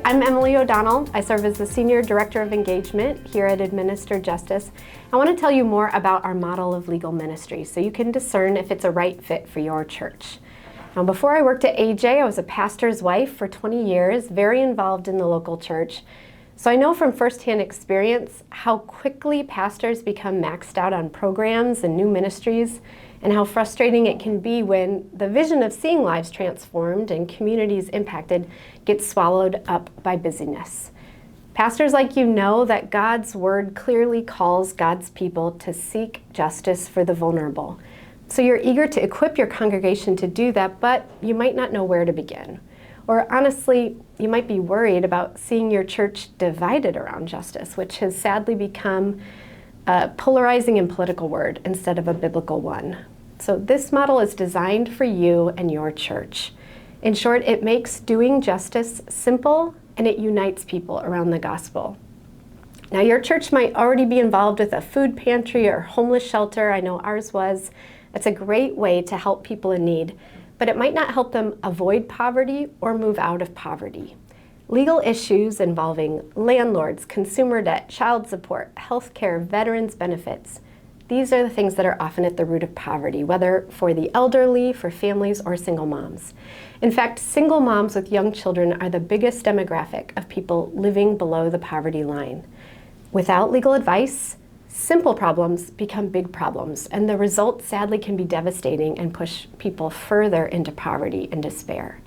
I'm Emily O'Donnell. I serve as the Senior Director of Engagement here at Administer Justice. I want to tell you more about our model of legal ministry so you can discern if it's a right fit for your church. Now, before I worked at AJ, I was a pastor's wife for 20 years, very involved in the local church. So I know from firsthand experience how quickly pastors become maxed out on programs and new ministries, and how frustrating it can be when the vision of seeing lives transformed and communities impacted gets swallowed up by busyness. Pastors like you know that God's word clearly calls God's people to seek justice for the vulnerable. So you're eager to equip your congregation to do that, but you might not know where to begin. Or honestly, you might be worried about seeing your church divided around justice, which has sadly become a polarizing and political word instead of a biblical one. So this model is designed for you and your church. In short, it makes doing justice simple and it unites people around the gospel. Now, your church might already be involved with a food pantry or homeless shelter. I know ours was. That's a great way to help people in need, but it might not help them avoid poverty or move out of poverty. Legal issues involving landlords, consumer debt, child support, healthcare, veterans benefits, these are the things that are often at the root of poverty, whether for the elderly, for families, or single moms. In fact, single moms with young children are the biggest demographic of people living below the poverty line. Without legal advice, simple problems become big problems, and the result sadly can be devastating and push people further into poverty and despair.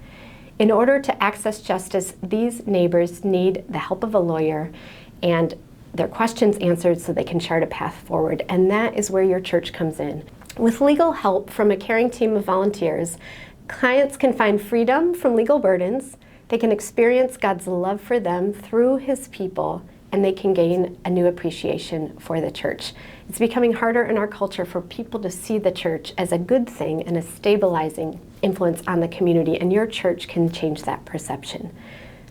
In order to access justice, these neighbors need the help of a lawyer and their questions answered so they can chart a path forward, and that is where your church comes in. With legal help from a caring team of volunteers, clients can find freedom from legal burdens, they can experience God's love for them through His people, and they can gain a new appreciation for the church. It's becoming harder in our culture for people to see the church as a good thing and a stabilizing influence on the community, and your church can change that perception.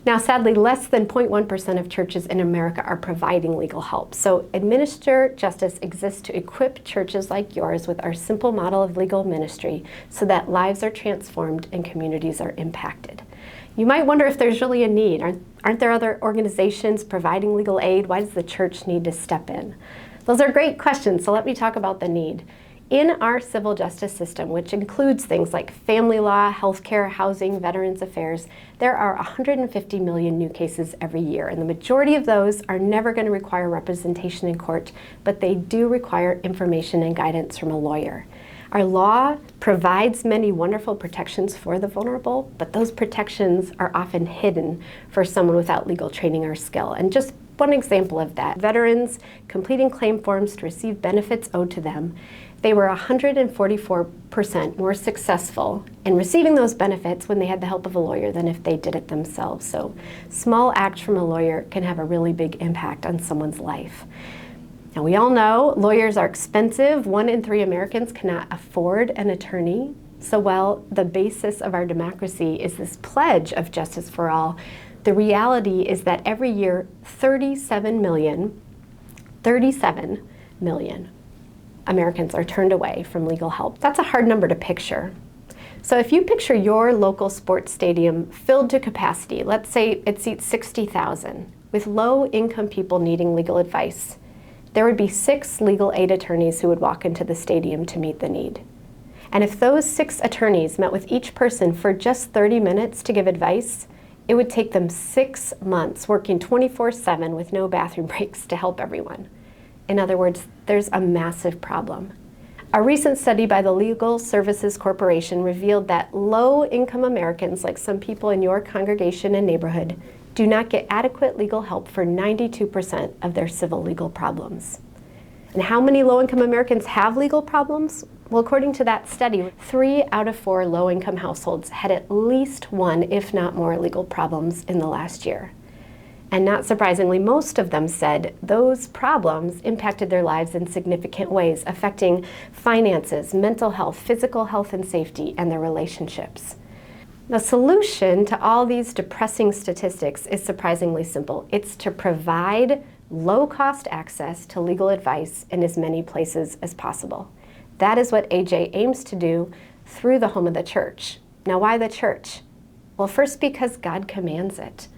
Now, sadly, less than 0.1% of churches in America are providing legal help. So Administer Justice exists to equip churches like yours with our simple model of legal ministry so that lives are transformed and communities are impacted. You might wonder if there's really a need. Aren't there other organizations providing legal aid? Why does the church need to step in? Those are great questions, so let me talk about the need. In our civil justice system, which includes things like family law, healthcare, housing, veterans affairs, there are 150 million new cases every year, and the majority of those are never going to require representation in court, but they do require information and guidance from a lawyer. Our law provides many wonderful protections for the vulnerable, but those protections are often hidden for someone without legal training or skill. And just one example of that, veterans completing claim forms to receive benefits owed to them, they were 144% more successful in receiving those benefits when they had the help of a lawyer than if they did it themselves. So small act from a lawyer can have a really big impact on someone's life. Now, we all know lawyers are expensive. 1 in 3 Americans cannot afford an attorney. So while the basis of our democracy is this pledge of justice for all, the reality is that every year 37 million Americans are turned away from legal help. That's a hard number to picture. So if you picture your local sports stadium filled to capacity, let's say it seats 60,000, with low-income people needing legal advice, there would be 6 legal aid attorneys who would walk into the stadium to meet the need. And if those 6 attorneys met with each person for just 30 minutes to give advice, it would take them 6 months working 24/7 with no bathroom breaks to help everyone. In other words, there's a massive problem. A recent study by the Legal Services Corporation revealed that low-income Americans, like some people in your congregation and neighborhood, do not get adequate legal help for 92% of their civil legal problems. And how many low-income Americans have legal problems? Well, according to that study, 3 out of 4 low-income households had at least one, if not more, legal problems in the last year. And not surprisingly, most of them said those problems impacted their lives in significant ways, affecting finances, mental health, physical health and safety, and their relationships. The solution to all these depressing statistics is surprisingly simple. It's to provide low-cost access to legal advice in as many places as possible. That is what AJ aims to do through the home of the church. Now, why the church? Well, first, because God commands it.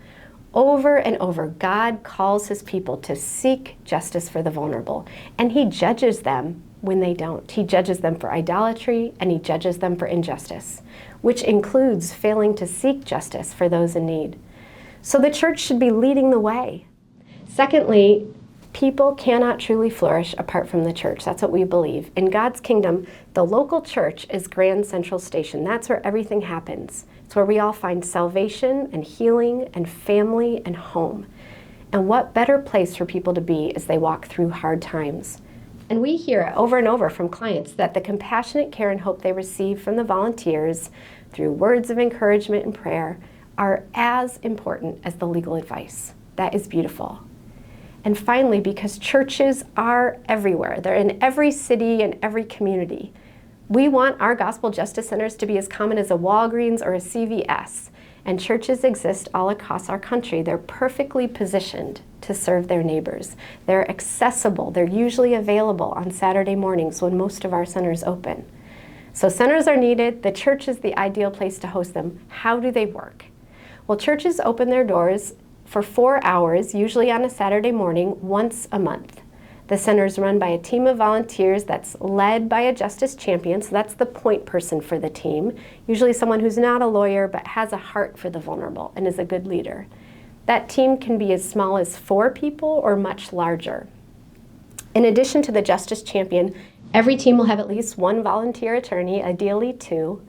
Over and over, God calls his people to seek justice for the vulnerable, and he judges them when they don't. He judges them for idolatry, and he judges them for injustice, which includes failing to seek justice for those in need. So the church should be leading the way. Secondly, people cannot truly flourish apart from the church. That's what we believe. In God's kingdom, the local church is Grand Central Station. That's where everything happens. It's where we all find salvation and healing and family and home. And what better place for people to be as they walk through hard times? And we hear over and over from clients that the compassionate care and hope they receive from the volunteers through words of encouragement and prayer are as important as the legal advice. That is beautiful. And finally, because churches are everywhere, they're in every city and every community, we want our gospel justice centers to be as common as a Walgreens or a CVS, and churches exist all across our country. They're perfectly positioned to serve their neighbors. They're accessible. They're usually available on Saturday mornings when most of our centers open. So centers are needed. The church is the ideal place to host them. How do they work? Well, churches open their doors for 4 hours, usually on a Saturday morning, once a month. The center is run by a team of volunteers that's led by a justice champion, so that's the point person for the team, usually someone who's not a lawyer but has a heart for the vulnerable and is a good leader. That team can be as small as 4 people or much larger. In addition to the justice champion, every team will have at least 1 volunteer attorney, ideally 2.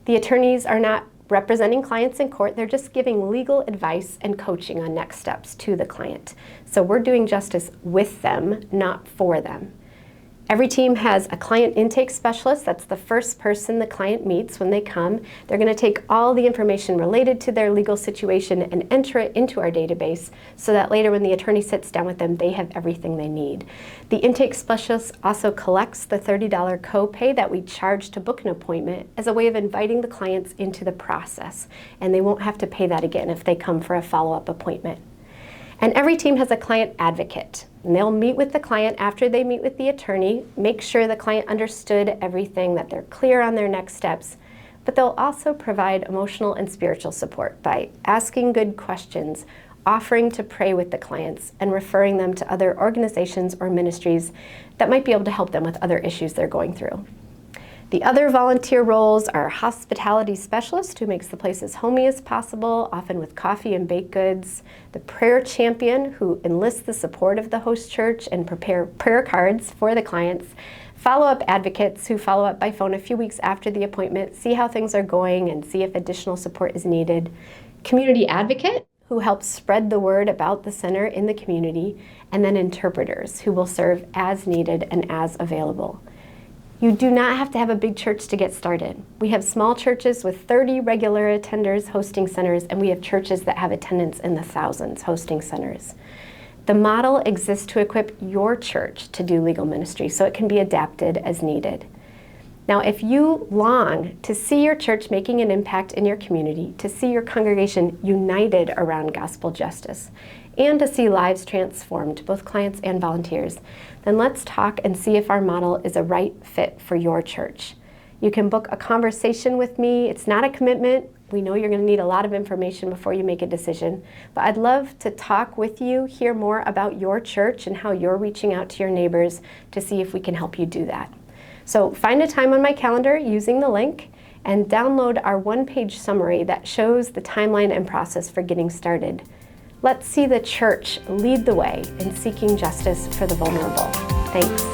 The attorneys are not representing clients in court, they're just giving legal advice and coaching on next steps to the client. So we're doing justice with them, not for them. Every team has a client intake specialist. That's the first person the client meets when they come. They're going to take all the information related to their legal situation and enter it into our database so that later when the attorney sits down with them, they have everything they need. The intake specialist also collects the $30 copay that we charge to book an appointment as a way of inviting the clients into the process, and they won't have to pay that again if they come for a follow-up appointment. And every team has a client advocate. And they'll meet with the client after they meet with the attorney, make sure the client understood everything, that they're clear on their next steps. But they'll also provide emotional and spiritual support by asking good questions, offering to pray with the clients, and referring them to other organizations or ministries that might be able to help them with other issues they're going through. The other volunteer roles are hospitality specialist, who makes the place as homey as possible, often with coffee and baked goods. The prayer champion, who enlists the support of the host church and prepare prayer cards for the clients. Follow-up advocates, who follow up by phone a few weeks after the appointment, see how things are going and see if additional support is needed. Community advocate, who helps spread the word about the center in the community. And then interpreters, who will serve as needed and as available. You do not have to have a big church to get started. We have small churches with 30 regular attenders hosting centers, and we have churches that have attendance in the thousands hosting centers. The model exists to equip your church to do legal ministry, so it can be adapted as needed. Now, if you long to see your church making an impact in your community, to see your congregation united around gospel justice, and to see lives transformed, both clients and volunteers, then let's talk and see if our model is a right fit for your church. You can book a conversation with me. It's not a commitment. We know you're going to need a lot of information before you make a decision, but I'd love to talk with you, hear more about your church and how you're reaching out to your neighbors to see if we can help you do that. So find a time on my calendar using the link and download our one-page summary that shows the timeline and process for getting started. Let's see the church lead the way in seeking justice for the vulnerable. Thanks.